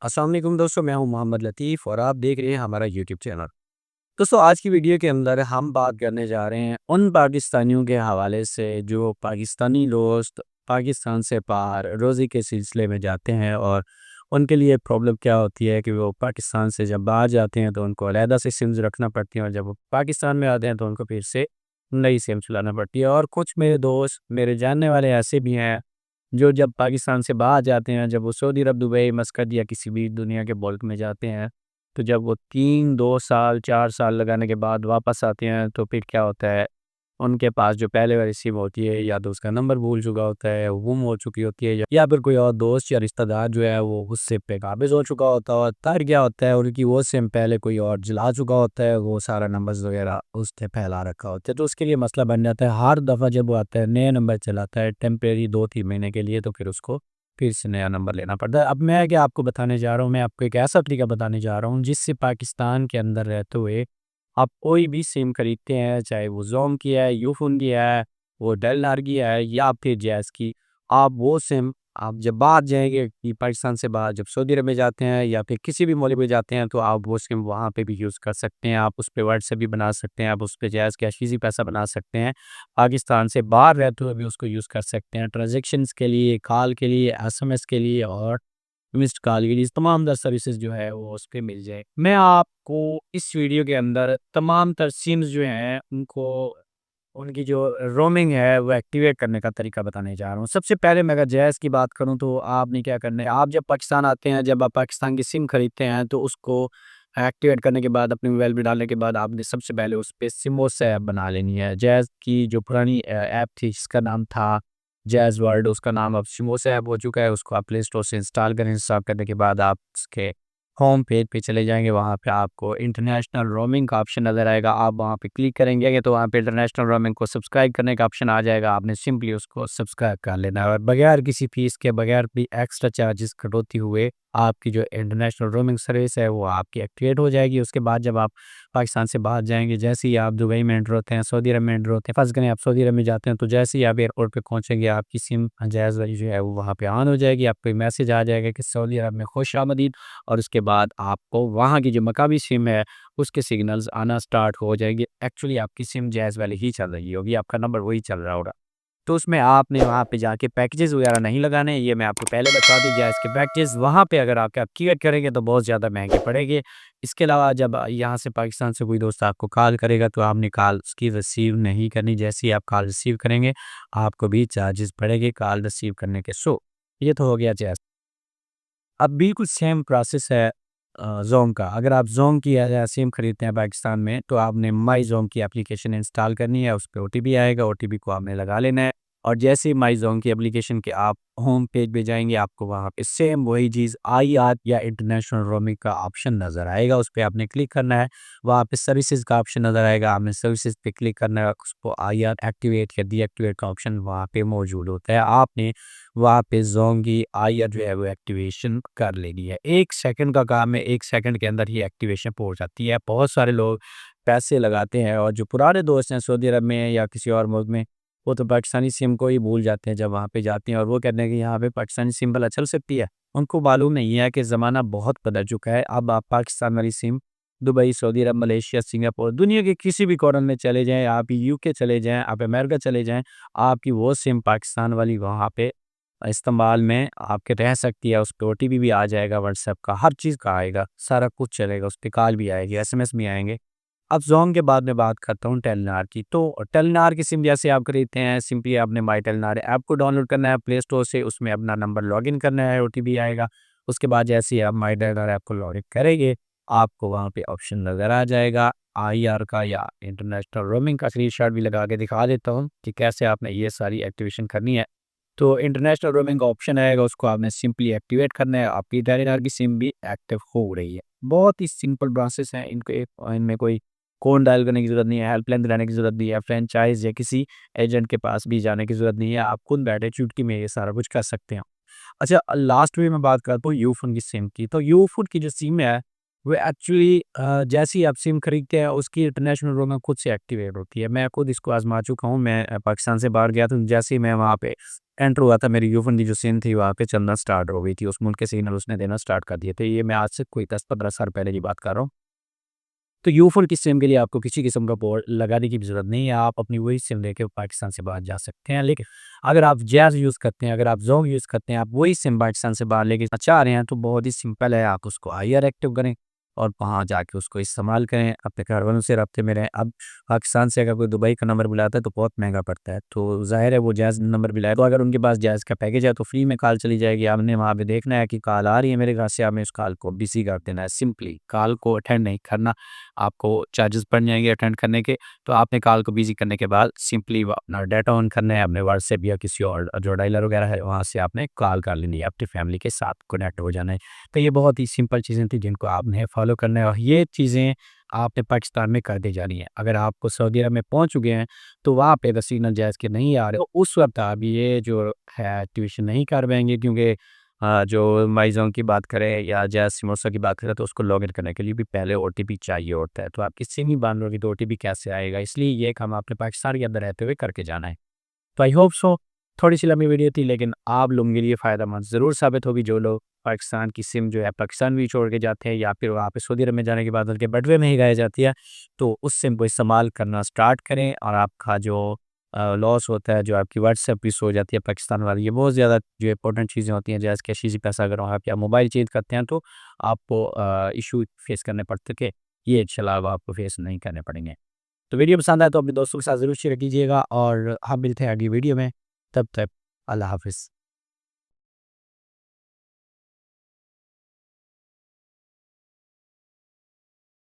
अस्सलाम वालेकुम दोस्तों, मैं हूं मोहम्मद लतीफ़ और आप देख रहे हैं हमारा यूट्यूब चैनल। दोस्तों, आज की वीडियो के अंदर हम बात करने जा रहे हैं उन पाकिस्तानियों के हवाले से जो पाकिस्तानी दोस्त पाकिस्तान से बाहर रोज़ी के सिलसिले में जाते हैं और उनके लिए प्रॉब्लम क्या होती है कि वो पाकिस्तान से जब बाहर जाते हैं तो उनको अलहदा से सिम्स रखना पड़ती है और जब वो पाकिस्तान में आते हैं तो उनको फिर से नई सिम चलाना पड़ती है। और कुछ मेरे दोस्त, मेरे जानने वाले ऐसे भी हैं जो जब पाकिस्तान से बाहर जाते हैं, जब वो सऊदी अरब, दुबई, मस्कत या किसी भी दुनिया के मुल्क में जाते हैं, तो जब वो 3, 2 साल, 4 साल लगाने के बाद वापस आते हैं, तो फिर क्या होता है, उनके पास जो पहले वाली सिम होती है, या तो उसका नंबर भूल चुका होता है, गुम हो चुकी होती है, या फिर कोई और दोस्त या रिश्तेदार जो है, वो उस सिम पे काबिज़ हो चुका होता है और तब क्या होता है, उनकी वो सिम पहले कोई और जला चुका होता है, वो सारा नंबर्स वगैरह उसने फैला रखा होता है। तो उसके लिए मसला बन जाता है, हर दफ़ा जब वो आता है, नया नंबर चलाता है, टेम्परेरी 2-3 महीने के लिए, तो फिर उसको फिर से नया नंबर लेना पड़ता है। अब मैं क्या आपको बताने जा रहा हूँ, मैं आपको एक ऐसा तरीका बताने जा रहा हूँ, जिससे पाकिस्तान के अंदर रहते हुए आप कोई भी सिम खरीदते हैं, चाहे वो ज़ोम की है, यूफ़ोन की है, वो टेलीनॉर की है या फिर जैज़ की, आप वो सिम आप जब बाहर जाएँगे कि पाकिस्तान से बाहर जब सऊदी अरब में जाते हैं या फिर किसी भी मुल्क में जाते हैं, तो आप वो सिम वहाँ पे भी यूज़ कर सकते हैं। आप उस पे व्हाट्सएप भी बना सकते हैं, आप उस पे जैज़ कैश ईज़ी पैसा बना सकते हैं। पाकिस्तान से बाहर रहते हुए भी उसको यूज़ कर सकते हैं, ट्रांज़ैक्शंस के लिए, कॉल के लिए, एसएमएस के लिए और मिस्ड कॉल के लिए तमाम तर सर्विसेज़ जो है वो उस पे मिल जाए। मैं आपको इस वीडियो के अंदर तमाम तर सिम्स जो हैं उनको उनकी जो रोमिंग है वो एक्टिवेट करने का तरीका बताने जा रहा हूँ। सबसे पहले मैं अगर जैज़ की बात करूँ तो आपने क्या करना है, आप जब पाकिस्तान आते हैं, जब आप पाकिस्तान की सिम खरीदते हैं तो उसको एक्टिवेट करने के बाद अपने मोबाइल में डालने के बाद आपने सबसे पहले उस पे सिमोस ऐप बना लेनी है। जैज़ की जो पुरानी ऐप थी जिसका नाम था जैज़ वर्ल्ड, उसका नाम अब सिमोस ऐप हो चुका है। उसको आप प्ले स्टोर से इंस्टॉल करें, इंस्टॉल करने के बाद आप उसके होम पेज पे चले जाएँगे, वहाँ पे आपको इंटरनेशनल रोमिंग का ऑप्शन नज़र आएगा, आप वहाँ पे क्लिक करेंगे तो वहाँ पे इंटरनेशनल रोमिंग को सब्सक्राइब करने का ऑप्शन आ जाएगा, आपने सिंपली उसको सब्सक्राइब कर लेना है और बगैर किसी फ़ीस के, बगैर भी एक्स्ट्रा चार्जेस कटौती हुए, आपकी जो इंटरनेशनल रोमिंग सर्विस है वो आपकी एक्टिवेट हो जाएगी। उसके बाद जब आप पाकिस्तान से बाहर जाएँगे, जैसे ही आप दुबई में एंटर होते हैं, सऊदी अरब में एंटर होते हैं, फ़र्ज़ करें आप सऊदी अरब में जाते हैं, तो जैसे ही आप एयरपोर्ट पे पहुँचेंगे, आपकी सिम जायज़ वाली जो है वो वहाँ पे ऑन हो जाएगी, आपको एक मैसेज आ जाएगा कि सऊदी अरब में खुश-आमदीद। और उसके बाद आपको वहाँ की जो मकामी सिम है, उसके सिग्नल्स आना स्टार्ट हो जाएँगे। एक्चुअली आपकी सिम जैज़ वाली ही चल रही होगी, आपका नंबर वही चल रहा होगा। तो उसमें आपने वहाँ पे जाके पैकेजेज़ वगैरह नहीं लगाने, ये मैं आपको पहले बता दूँ। जैज़ के पैकेजेज़ वहाँ पे अगर आप एक्टिवेट करेंगे तो बहुत ज़्यादा महँगे पड़ेंगे। इसके अलावा जब यहाँ से पाकिस्तान से कोई दोस्त आपको कॉल करेगा तो आपने कॉल उसकी रिसीव नहीं करनी। जैसे ही आप कॉल रिसीव करेंगे, आपको भी चार्जेज़ पड़ेंगे कॉल रिसीव करने के। ये तो हो गया जैज़। अब बिल्कुल सेम प्रोसेस है ज़ोम का। अगर आप ज़ोम की सिम खरीदते हैं पाकिस्तान में, तो आपने माई ज़ोम की एप्लीकेशन इंस्टॉल करनी है, उस पे ओटीपी आएगा, ओटीपी को आपने लगा लेना है और जैसे ही माई ज़ोम की एप्लीकेशन के आप होम पेज पे जाएँगे, आपको वहाँ पे सेम वही चीज़ आईआर या इंटरनेशनल रोमिंग का ऑप्शन नज़र आएगा, उस पे आपने क्लिक करना है। वहाँ पे सर्विसेज़ का ऑप्शन नज़र आएगा, आपने सर्विसेज़ पे क्लिक करना है, उसको आईआर एक्टिवेट या डीएक्टिवेट का ऑप्शन वहाँ पे मौजूद होता है। आपने वहाँ पे ज़ोंगी आईआर जो है वो एक्टिवेशन कर लेनी है। 1 सेकंड का काम है, 1 सेकंड के अंदर ही एक्टिवेशन हो जाती है। बहुत सारे लोग पैसे लगाते हैं और जो पुराने दोस्त हैं सऊदी अरब में या किसी और मुल्क में, वो तो पाकिस्तानी सिम को ही भूल जाते हैं जब वहाँ पे जाते हैं और वो कहते हैं कि यहाँ पे पाकिस्तानी सिम भला चल सकती है। उनको मालूम नहीं है कि ज़माना बहुत बदल चुका है। अब आप पाकिस्तान वाली सिम दुबई, सऊदी अरब, मलेशिया, सिंगापुर, दुनिया के किसी भी कॉर्नर में चले जाएँ, आप यूके चले जाएँ, आप अमेरिका चले जाएँ, आपकी वो सिम पाकिस्तान वाली वहाँ पे इस्तेमाल में आपके रह सकती है। उस पे ओटीपी भी आ जाएगा, व्हाट्सएप का, हर चीज़ का आएगा, सारा कुछ चलेगा, उस पे कॉल भी आएगी, एसएमएस भी आएँगे। अब ज़ोंग के बाद मैं बात करता हूँ टेलीनॉर की। तो टेलीनॉर की सिम जैसे आप खरीदते हैं, सिंपली आपने माई टेलीनॉर ऐप को डाउनलोड करना है प्ले स्टोर से, उसमें अपना नंबर लॉगिन करना है, ओटीपी आएगा। उसके बाद जैसे ही आप माई टेलीनॉर ऐप को लॉगिन करेंगे, आपको वहाँ पे ऑप्शन नज़र आ जाएगा आईआर का या इंटरनेशनल रोमिंग का। स्क्रीनशॉट भी लगा के दिखा देता हूँ कि कैसे आपने ये सारी एक्टिवेशन करनी है। तो इंटरनेशनल रोमिंग का ऑप्शन आएगा, उसको आपने सिंपली एक्टिवेट करना है, आपकी टेलीनॉर की सिम भी एक्टिव हो रही है। बहुत ही सिंपल प्रोसेस है, इनमें कोई फ़ोन डायल करने की ज़रूरत नहीं है, हेल्पलाइन दिलाने की ज़रूरत नहीं है, फ्रैंचाइज़ या किसी एजेंट के पास भी जाने की ज़रूरत नहीं है, आप खुद बैठे चुटकी में ये सारा कुछ कर सकते हैं। अच्छा, लास्ट में मैं बात करता हूँ यूफ़ोन की सिम की। तो यूफ़ोन की जो सिम है, वो एक्चुअली जैसे ही आप सिम खरीदते हैं, उसकी इंटरनेशनल रोमिंग खुद से एक्टिवेट होती है। मैं खुद इसको आज़मा चुका हूँ। मैं पाकिस्तान से बाहर गया था, जैसे ही मैं वहाँ पे एंटर हुआ था, मेरी यूफोन की जो सिम थी वहाँ पे चलना स्टार्ट हो गई थी, उस मुल्क के सिग्नल उसने देना स्टार्ट कर दिए थे। ये मैं आज से कोई 10-15 साल पहले की बात कर रहा हूँ। तो यूफोन की सिम के लिए आपको किसी किस्म का पोर्ट लगाने की भी ज़रूरत नहीं है, आप अपनी वही सिम लेके पाकिस्तान से बाहर जा सकते हैं। लेकिन अगर आप जैज़ यूज़ करते हैं, अगर आप ज़ोंग यूज़ करते हैं, आप वही सिम पाकिस्तान से बाहर लेके चाह रहे हैं, तो बहुत ही सिंपल है, आप उसको आईआर एक्टिव करें और वहाँ जाके उसको इस्तेमाल करें, अपने घरवालों से राब्ते में रहें। अब पाकिस्तान से अगर कोई दुबई का नंबर बुलाता है तो बहुत महँगा पड़ता है, तो ज़ाहिर है वो जैज़ नंबर बुलाए, तो अगर उनके पास जैज़ का पैकेज है तो फ्री में कॉल चली जाएगी। आपने वहाँ पे देखना है कि कॉल आ रही है मेरे घर से, आपने उस कॉल को बिज़ी कर देना है, सिंपली कॉल को अटेंड नहीं करना। आपको चार्जेस पड़ जाएँगे अटेंड करने के, तो आपने कॉल को बिज़ी करने के बाद सिंपली व अपना डाटा ऑन करना है, अपने व्हाट्सएप या किसी और जो डायलर वगैरह है, वहाँ से आपने कॉल कर लेनी है, अपनी फैमिली के साथ कनेक्ट हो जाना है। तो ये बहुत ही सिंपल चीज़ें थी जिनको आपने फॉलो करना है और ये चीज़ें आपने पाकिस्तान में करती जानी है। अगर आपको सऊदी अरब में पहुँच चुके हैं, तो वहाँ पे अगर सिग्नल जायज़ के नहीं आ रहे, तो उस वक़्त आप ये जो है ट्यूशन नहीं कर पाएँगे, क्योंकि जो माइज़ोंग की बात करें या जैज़ सिमोसा की बात करें, तो उसको लॉगिन करने के लिए भी पहले ओटीपी चाहिए होता है। तो आप किसी भी बात होगी तो ओटीपी कैसे आएगा? इसलिए ये काम आपने पाकिस्तान के अंदर रहते हुए करके जाना है। तो आई होप सो, थोड़ी-सी लंबी वीडियो थी लेकिन आप लोगों के लिए फ़ायदेमंद ज़रूर साबित होगी, जो लोग पाकिस्तान की सिम जो है पाकिस्तान भी छोड़ के जाते हैं या फिर वहाँ पे सऊदी अरब में जाने के बाद उनके बटुए में ही गायब जाती है, तो उस सिम को इस्तेमाल करना स्टार्ट करें और आपका जो लॉस होता है, जो आपकी व्हाट्सएप मिस हो जाती है पाकिस्तान वाली, ये बहुत ज़्यादा जो इम्पोर्टेंट चीज़ें होती हैं, जैसे कैश ईज़ी पैसा अगर वहाँ पे आप मोबाइल चेंज करते हैं तो आपको इश्यू फेस करने पड़ते थे, ये इंशाल्लाह अब आपको फेस नहीं करने पड़ेंगे। तो वीडियो पसंद आए तो अपने दोस्तों के साथ ज़रूर शेयर कीजिएगा और हम मिलते हैं अगली वीडियो में। तब तक अल्लाह हाफ़िज़।